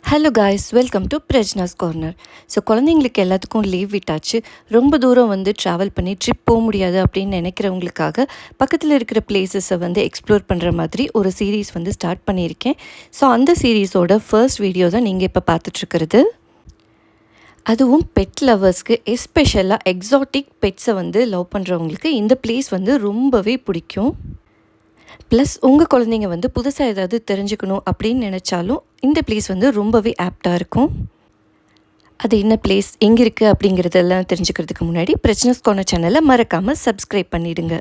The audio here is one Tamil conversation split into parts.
Hello guys, welcome to Prajna's corner. So குழந்தைங்களுக்கு எல்லாத்துக்கும் லீவ் விட்டாச்சு. ரொம்ப தூரம் வந்து ட்ராவல் பண்ணி ட்ரிப் போக முடியாது அப்படின்னு நினைக்கிறவங்களுக்காக பக்கத்தில் இருக்கிற பிளேசஸை வந்து எக்ஸ்ப்ளோர் பண்ணுற மாதிரி ஒரு சீரீஸ் வந்து ஸ்டார்ட் பண்ணியிருக்கேன். ஸோ அந்த சீரீஸோட ஃபர்ஸ்ட் வீடியோ தான் நீங்கள் இப்போ பார்த்துட்ருக்கிறது. அதுவும் பெட் லவர்ஸ்க்கு, எஸ்பெஷலாக எக்ஸாட்டிக் பெட்ஸை வந்து லவ் பண்ணுறவங்களுக்கு இந்த பிளேஸ் வந்து ரொம்பவே பிடிக்கும். ப்ளஸ் உங்கள் குழந்தைங்க வந்து புதுசாக ஏதாவது தெரிஞ்சுக்கணும் அப்படின்னு நினச்சாலும் இந்த பிளேஸ் வந்து ரொம்பவே ஆப்டாக இருக்கும். அது என்ன பிளேஸ், எங்கே இருக்குது அப்படிங்கிறதெல்லாம் தெரிஞ்சுக்கிறதுக்கு முன்னாடி பிரஜ்னாஸ் கார்னர் சேனலை மறக்காமல் சப்ஸ்கிரைப் பண்ணிவிடுங்க.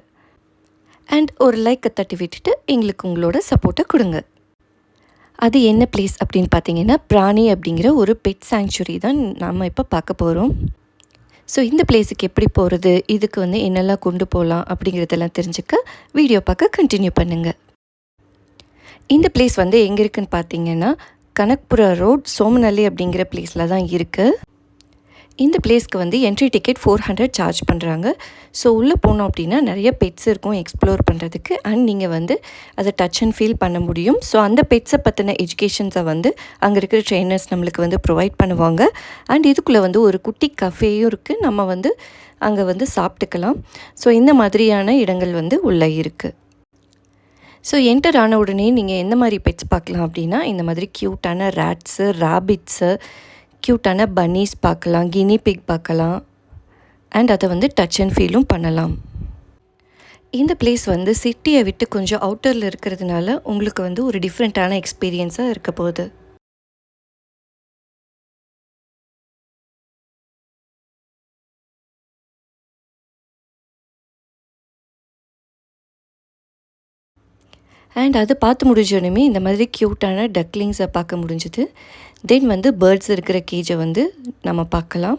அண்ட் ஒரு லைக்கை தட்டி விட்டுட்டு எங்களுக்கு உங்களோட சப்போர்ட்டை கொடுங்க. அது என்ன பிளேஸ் அப்படின்னு பார்த்தீங்கன்னா, பிராணி அப்படிங்கிற ஒரு பெட் சாங்சுரி தான் நாம் இப்போ பார்க்க போகிறோம். ஸோ இந்த பிளேஸுக்கு எப்படி போகிறது, இதுக்கு வந்து என்னெல்லாம் கொண்டு போகலாம் அப்படிங்கிறதெல்லாம் தெரிஞ்சுக்க வீடியோ பார்க்க கண்டினியூ பண்ணுங்கள். இந்த பிளேஸ் வந்து எங்கே இருக்குதுன்னு பார்த்தீங்கன்னா, கனக்புரா ரோட், சோமநல்லி அப்படிங்கிற பிளேஸில் தான் இருக்குது. இந்த பிளேஸ்க்கு வந்து என்ட்ரி டிக்கெட் 400 சார்ஜ் பண்ணுறாங்க. ஸோ உள்ளே போனோம் அப்படின்னா நிறைய பெட்ஸ் இருக்கும் எக்ஸ்ப்ளோர் பண்ணுறதுக்கு. அண்ட் நீங்கள் வந்து அதை டச் அண்ட் ஃபீல் பண்ண முடியும். ஸோ அந்த பெட்ஸை பற்றின எஜுகேஷன்ஸை வந்து அங்கே இருக்கிற ட்ரெயினர்ஸ் நம்மளுக்கு வந்து ப்ரொவைட் பண்ணுவாங்க. அண்ட் இதுக்குள்ளே வந்து ஒரு குட்டி கஃபேயும் இருக்குது. நம்ம வந்து அங்கே வந்து சாப்பிட்டுக்கலாம். ஸோ இந்த மாதிரியான இடங்கள் வந்து உள்ளே இருக்குது. ஸோ என்டர் ஆன உடனே நீங்கள் எந்த மாதிரி பெட்ஸ் பார்க்கலாம் அப்படின்னா, இந்த மாதிரி க்யூட்டான ரேட்ஸு, ராபிட்ஸு, க்யூட்டான பன்னீஸ் பார்க்கலாம், கினி பிக் பார்க்கலாம். அண்ட் அதை வந்து டச் அண்ட் ஃபீலும் பண்ணலாம். இந்த பிளேஸ் வந்து சிட்டியை விட்டு கொஞ்சம் அவுட்டரில் இருக்கிறதுனால உங்களுக்கு வந்து ஒரு டிஃப்ரெண்ட்டான எக்ஸ்பீரியன்ஸாக இருக்க போகுது. அண்ட் அது பார்த்து முடிஞ்சோடனே இந்த மாதிரி க்யூட்டான டக்லிங்ஸை பார்க்க முடிஞ்சுது. தென் வந்து பேர்ட்ஸ் இருக்கிற கேஜை வந்து நம்ம பார்க்கலாம்.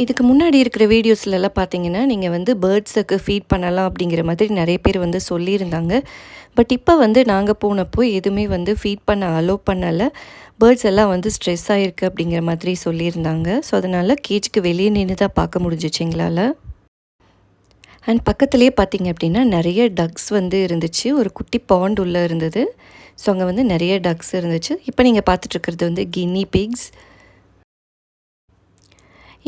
இதுக்கு முன்னாடி இருக்கிற வீடியோஸ்லலாம் பார்த்தீங்கன்னா, நீங்கள் வந்து பேர்ட்ஸுக்கு ஃபீட் பண்ணலாம் அப்படிங்கிற மாதிரி நிறைய பேர் வந்து சொல்லியிருந்தாங்க. பட் இப்போ வந்து நாங்கள் போனப்போ எதுவுமே வந்து ஃபீட் பண்ண அலோவ் பண்ணலை. பேர்ட்ஸ் எல்லாம் வந்து ஸ்ட்ரெஸ் ஆகிருக்கு அப்படிங்கிற மாதிரி சொல்லியிருந்தாங்க. ஸோ அதனால் கேஜுக்கு வெளியே நின்று தான் பார்க்க முடிஞ்சிச்சு எங்களால். அண்ட் பக்கத்துலேயே பார்த்திங்க அப்படின்னா நிறைய டக்ஸ் வந்து இருந்துச்சு. ஒரு குட்டி பாண்ட் உள்ளே இருந்தது. ஸோ அங்கே வந்து நிறைய டக்ஸ் இருந்துச்சு. இப்போ நீங்கள் பார்த்துட்ருக்கிறது வந்து கின்னி பிக்ஸ்.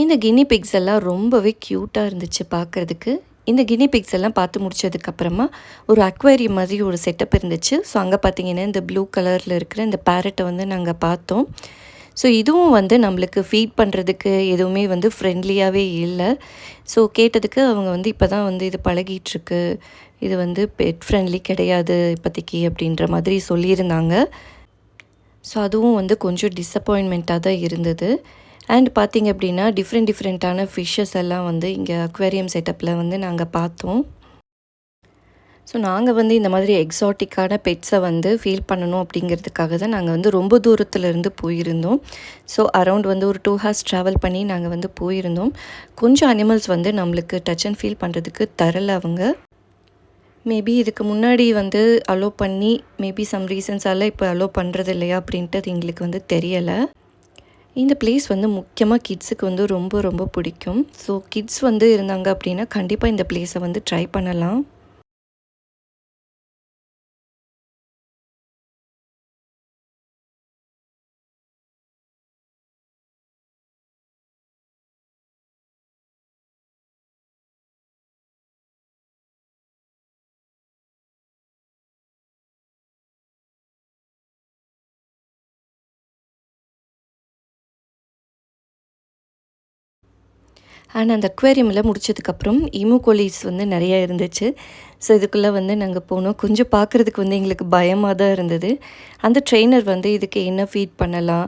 இந்த கின்னி பிக்ஸ் எல்லாம் ரொம்பவே க்யூட்டாக இருந்துச்சு பார்க்குறதுக்கு. இந்த கின்னி பிக்ஸ் எல்லாம் பார்த்து முடிச்சதுக்கப்புறமா ஒரு அக்வேரியம் மாதிரி ஒரு செட்டப் இருந்துச்சு. ஸோ அங்கே பார்த்திங்கன்னா இந்த ப்ளூ கலரில் இருக்கிற இந்த பேரட்டை வந்து நாங்கள் பார்த்தோம். ஸோ இதுவும் வந்து நம்மளுக்கு ஃபீட் பண்ணுறதுக்கு எதுவுமே வந்து ஃப்ரெண்ட்லியாகவே இல்லை. ஸோ கேட்டதுக்கு அவங்க வந்து இப்போ தான் வந்து இது பழகிட்டுருக்கு, இது வந்து பெட் ஃப்ரெண்ட்லி கிடையாது இப்போதைக்கு அப்படின்ற மாதிரி சொல்லியிருந்தாங்க. ஸோ அதுவும் வந்து கொஞ்சம் டிஸப்பாயின்மெண்ட்டாக தான் இருந்தது. அண்ட் பார்த்திங்க அப்படின்னா டிஃப்ரெண்ட்டான ஃபிஷ்ஷஸ் எல்லாம் வந்து இங்கே அக்வேரியம் செட்டப்பில் வந்து நாங்கள் பார்த்தோம். ஸோ நாங்கள் வந்து இந்த மாதிரி எக்ஸாட்டிக்கான பெட்ஸை வந்து ஃபீல் பண்ணணும் அப்படிங்கிறதுக்காக தான் நாங்கள் வந்து ரொம்ப தூரத்துலேருந்து போயிருந்தோம். ஸோ அரவுண்ட் வந்து ஒரு 2 ஹார்ஸ் ட்ராவல் பண்ணி நாங்கள் வந்து போயிருந்தோம். கொஞ்சம் அனிமல்ஸ் வந்து நம்மளுக்கு டச் அண்ட் ஃபீல் பண்ணுறதுக்கு தரலை அவங்க. மேபி இதுக்கு முன்னாடி வந்து அலோவ் பண்ணி மேபி சம் ரீசன்ஸால் இப்போ அலோவ் பண்ணுறது இல்லையா அப்படின்ட்டு அது எங்களுக்கு வந்து தெரியலை. இந்த பிளேஸ் வந்து முக்கியமாக கிட்ஸுக்கு வந்து ரொம்ப ரொம்ப பிடிக்கும். ஸோ கிட்ஸ் வந்து இருந்தாங்க அப்படின்னா கண்டிப்பாக இந்த பிளேஸை வந்து ட்ரை பண்ணலாம். அண்ட் அந்த அக்வேரியமில் முடிச்சதுக்கப்புறம் இமுகோலிஸ் வந்து நிறையா இருந்துச்சு. ஸோ இதுக்குள்ளே வந்து நாங்கள் போனோம். கொஞ்சம் பார்க்குறதுக்கு வந்து எங்களுக்கு பயமாக தான் இருந்தது. அந்த ட்ரெயினர் வந்து இதுக்கு என்ன ஃபீட் பண்ணலாம்,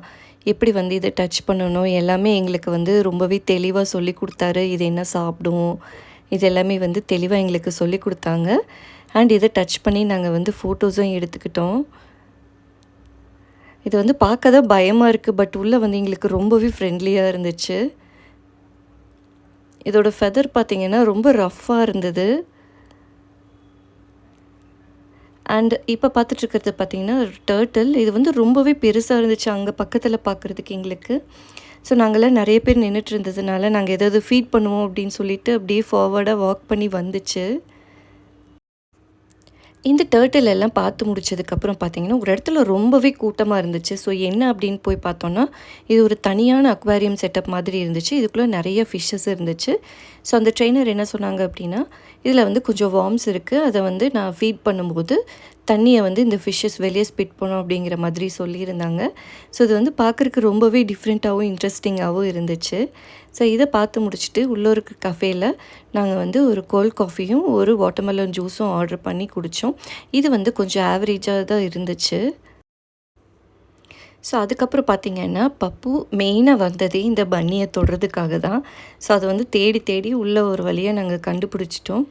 எப்படி வந்து இதை டச் பண்ணணும் எல்லாமே எங்களுக்கு வந்து ரொம்பவே தெளிவாக சொல்லி கொடுத்தாரு. இது என்ன சாப்பிடும், இது எல்லாமே வந்து தெளிவாக எங்களுக்கு சொல்லி கொடுத்தாங்க. அண்ட் இதை டச் பண்ணி நாங்கள் வந்து ஃபோட்டோஸும் எடுத்துக்கிட்டோம். இது வந்து பார்க்க தான் பயமாக இருக்குது, பட் உள்ளே வந்து எங்களுக்கு ரொம்பவே ஃப்ரெண்ட்லியாக இருந்துச்சு. இதோட ஃபெதர் பார்த்திங்கன்னா ரொம்ப ரஃப்பாக இருந்தது. அண்ட் இப்போ பார்த்துட்ருக்கிறது பார்த்திங்கன்னா டர்ட்டில். இது வந்து ரொம்பவே பெருசாக இருந்துச்சு அங்கே பக்கத்தில் பார்க்குறதுக்கு எங்களுக்கு. ஸோ நாங்கள்லாம் நிறைய பேர் நின்றுட்டு இருந்ததுனால நாங்கள் ஏதாவது ஃபீட் பண்ணுவோம் அப்படின்னு சொல்லிட்டு அப்படியே ஃபார்வர்டாக வாக் பண்ணி வந்துச்சு. இந்த டர்ட்டில் எல்லாம் பார்த்து முடிச்சதுக்கப்புறம் பார்த்தீங்கன்னா, ஒரு இடத்துல ரொம்பவே கூட்டமா இருந்துச்சு. ஸோ என்ன அப்படின்னு போய் பார்த்தோன்னா, இது ஒரு தனியான அக்வாரியம் செட்டப் மாதிரி இருந்துச்சு. இதுக்குள்ள நெறைய ஃபிஷ்ஷஸ் இருந்துச்சு. ஸோ அந்த ட்ரெய்னர் என்ன சொன்னாங்க அப்படின்னா, இதில வந்து கொஞ்சம் வார்ம்ஸ் இருக்கு. அத வந்து நான் ஃபீட் பண்ணும்போது, தண்ணிய வந்து இந்த ஃபிஷ்ஷஸ் வெளிய ஸ்பிட் பண்ணும் அப்படிங்கிற மாதிரி சொல்லியிருந்தாங்க. ஸோ இது வந்து பார்க்கறக்கு ரொம்பவே டிஃப்ரெண்ட்டாவும், இன்ட்ரெஸ்டிங்காவும் இருந்துச்சு. ஸோ இத பார்த்து முடிச்சுட்டு, உள்ள இருக்க கஃபேல நாங்க வந்து ஒரு கோல்ட் காஃபியும், ஒரு வாட்டர்மெலன் ஜூஸும் ஆர்டர் பண்ணி குடிச்சோம். இது வந்து கொஞ்சம் ஆவரேஜா தான் இருந்துச்சு. ஸோ அதுக்கப்புறம் பார்த்தீங்கன்னா, பப்பு மெயினா வந்ததே இந்த பன்னிய தொடுறதுக்காக தான். ஸோ அத வந்து தேடி தேடி உள்ள ஒரு வழியா நாங்க கண்டுபிடிச்சிட்டோம்.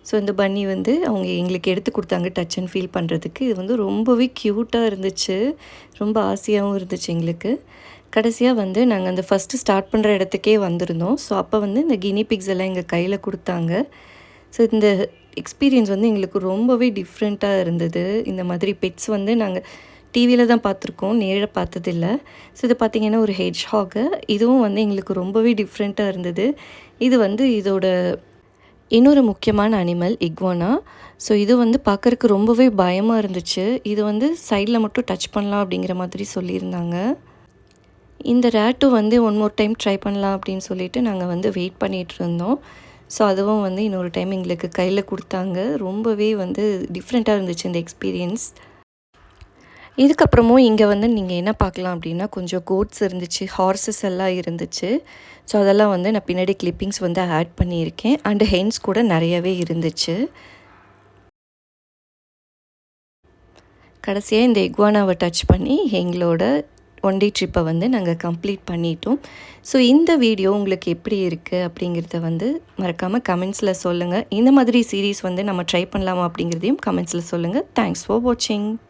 ஸோ இந்த பன்னி வந்து அவங்க எங்களுக்கு எடுத்து குடுத்தாங்க டச் அண்ட் ஃபீல் பண்ணுறதுக்கு. இது வந்து ரொம்பவே க்யூட்டா இருந்துச்சு. ரொம்ப ஆசையாவும் இருந்துச்சு எங்களுக்கு. கடைசியா வந்து நாங்க அந்த ஃபஸ்ட்டு ஸ்டார்ட் பண்ற இடத்துக்கே வந்திருந்தோம். ஸோ அப்போ வந்து இந்த கினி பிக்ஸ் எல்லாம் எங்க கையில குடுத்தாங்க. ஸோ இந்த எக்ஸ்பீரியன்ஸ் வந்து எங்களுக்கு ரொம்பவே டிஃப்ரெண்ட்டா இருந்தது. இந்த மாதிரி பெட்ஸ் வந்து நாங்க டிவியில தான் பார்த்துருக்கோம். நேரா பார்த்ததில்ல. ஸோ இது பார்த்தீங்கன்னா ஒரு ஹெட்ஜ்ஹாகு. இதுவும் வந்து எங்களுக்கு ரொம்பவே டிஃப்ரெண்ட்டா இருந்தது. இது வந்து இதோட இன்னொரு முக்கியமான அனிமல் இக்வானா. ஸோ இது வந்து பார்க்கறக்கு ரொம்பவே பயமா இருந்துச்சு. இது வந்து சைட்ல மட்டும் டச் பண்ணலாம் அப்படிங்கிற மாதிரி சொல்லியிருந்தாங்க. இந்த ரேட்டும் வந்து ஒன் மோர் டைம் ட்ரை பண்ணலாம் அப்படின்னு சொல்லிட்டு நாங்க வந்து வெயிட் பண்ணிகிட்ருந்தோம். ஸோ அதுவும் வந்து இன்னொரு டைம் எங்களுக்கு கையில குடுத்தாங்க. ரொம்பவே வந்து டிஃப்ரெண்ட்டா இருந்துச்சு இந்த எக்ஸ்பீரியன்ஸ். இதுக்கப்புறமும் இங்க வந்து நீங்க என்ன பார்க்கலாம் அப்படின்னா, கொஞ்சம் கோட்ஸ் இருந்துச்சு, ஹார்ஸஸ் எல்லாம் இருந்துச்சு. ஸோ அதெல்லாம் வந்து நான் பின்னாடி கிளிப்பிங்ஸ் வந்து ஆட் பண்ணியிருக்கேன். அண்ட் ஹென்ஸ் கூட நெறையவே இருந்துச்சு. கடைசியா இந்த இக்வானாவ டச் பண்ணி எங்களோட ஒன் டே ட்ரிப்பை வந்து நாங்கள் கம்ப்ளீட் பண்ணிட்டோம். ஸோ இந்த வீடியோ உங்களுக்கு எப்படி இருக்குது அப்படிங்கிறத வந்து மறக்காமல் கமெண்ட்ஸில் சொல்லுங்கள். இந்த மாதிரி சீரீஸ் வந்து நம்ம ட்ரை பண்ணலாமா அப்படிங்கிறதையும் கமெண்ட்ஸில் சொல்லுங்கள். தேங்க்ஸ் ஃபார் வாட்சிங்.